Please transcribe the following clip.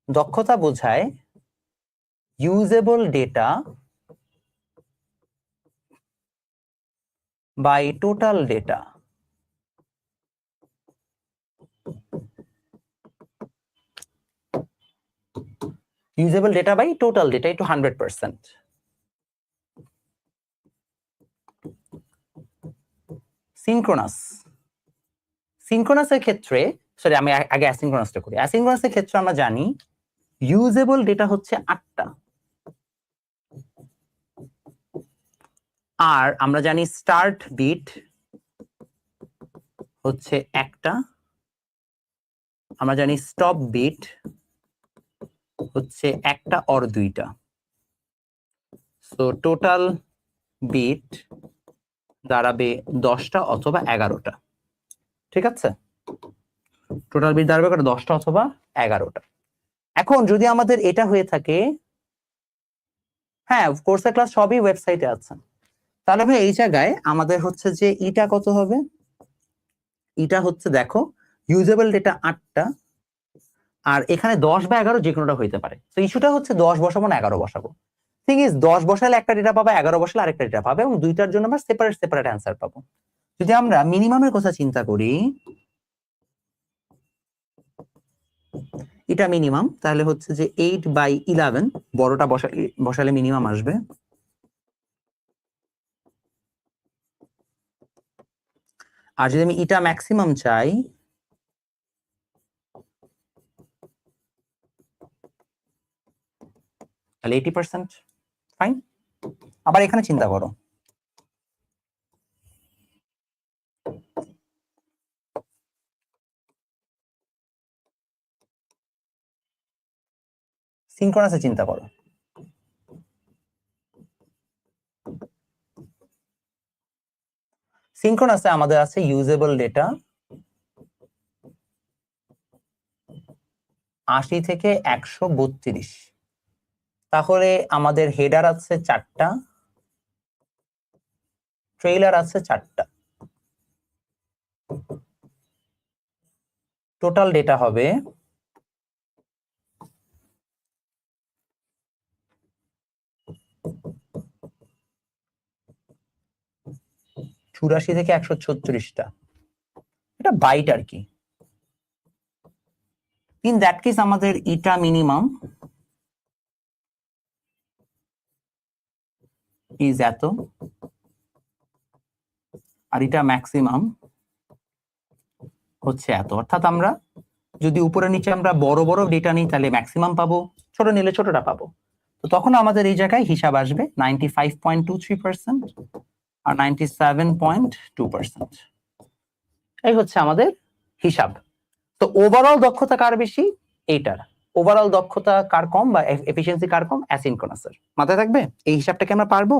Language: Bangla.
দক্ষতা বোঝায় usable data by total data. Usable data by total data একটু 100%। সিনক্রোনাস, সিনক্রোনাসের ক্ষেত্রে সরি আমি আগে অ্যাসিনক্রোনাসটা করি। অ্যাসিনক্রোনাসের ক্ষেত্রে আমরা জানি ইউজেবল ডেটা হচ্ছে 8টা, আর আমরা জানি স্টার্ট বিট হচ্ছে 1টা, আমরা জানি স্টপ বিট হচ্ছে 1টা অর 2টা। সো টোটাল বিট দাঁড়াবে 10টা অথবা 11টা। ঠিক আছে, টোটাল বিট দাঁড়াবে 10টা অথবা 11টা। এখন যদি আমাদের এটা হয়ে থাকে, হ্যাঁ কোর্সের ক্লাস সবই ওয়েবসাইটে আছে, তাহলে ভাই এই জায়গায় আমাদের হচ্ছে যে ইটা কত হবে? ইটা হচ্ছে দেখো ইউজেবল ডেটা 8টা, আর এখানে 10 বা 11 যে কোনোটা হইতে পারে। তো ইস্যুটা হচ্ছে 10 বসাবো না 11 বসাবো। থিং ইজ 10 বসালে একটা ডেটা পাবে, 11 বসালে আরেকটা ডেটা পাবে, এবং দুইটার জন্য আমরা সেপারেট সেপারেট অ্যান্সার পাবো। যদি আমরা মিনিমামের কথা চিন্তা করি, এটা মিনিমাম, তাহলে হচ্ছে যে 8/11 বড়টা বসালে মিনিমাম আসবে। আর যদি আমি এটা ম্যাক্সিমাম চাই, তাহলে 80%। ফাইন। আবার এখানে চিন্তা করো, সিনক্রোনাসে চিন্তা করো। সিনক্রোনাসে আমাদের আছে ইউজেবল ডেটা 80 থেকে 132। তাহলে আমাদের হেডার আছে 4টা, ট্রেইলার আছে 4টা, টোটাল ডেটা হবে 84 থেকে 136টা। এটা বাইট আর কি। ইন দ্যাট কেস আমাদের ইটা মিনিমাম ইজ এত, আর এটা ম্যাক্সিমাম হচ্ছে এত। অর্থাৎ আমরা যদি উপরে নিচে আমরা বড় বড় ডেটা নিই তাহলে ম্যাক্সিমাম পাবো, ছোট নিলে ছোটটা পাবো। তো তখন আমাদের এই জায়গায় হিসাব আসবে 95.23% আর 97.2%। এই হচ্ছে আমাদের হিসাব। তো ওভারঅল দক্ষতা কার বেশি? এইটার। ওভারঅল দক্ষতা কার কম বা এফিসিয়েন্সি কার কম? অ্যাসিনক্রোনাসের। মাথায় থাকবে এই হিসাবটাকে আমরা পারবো।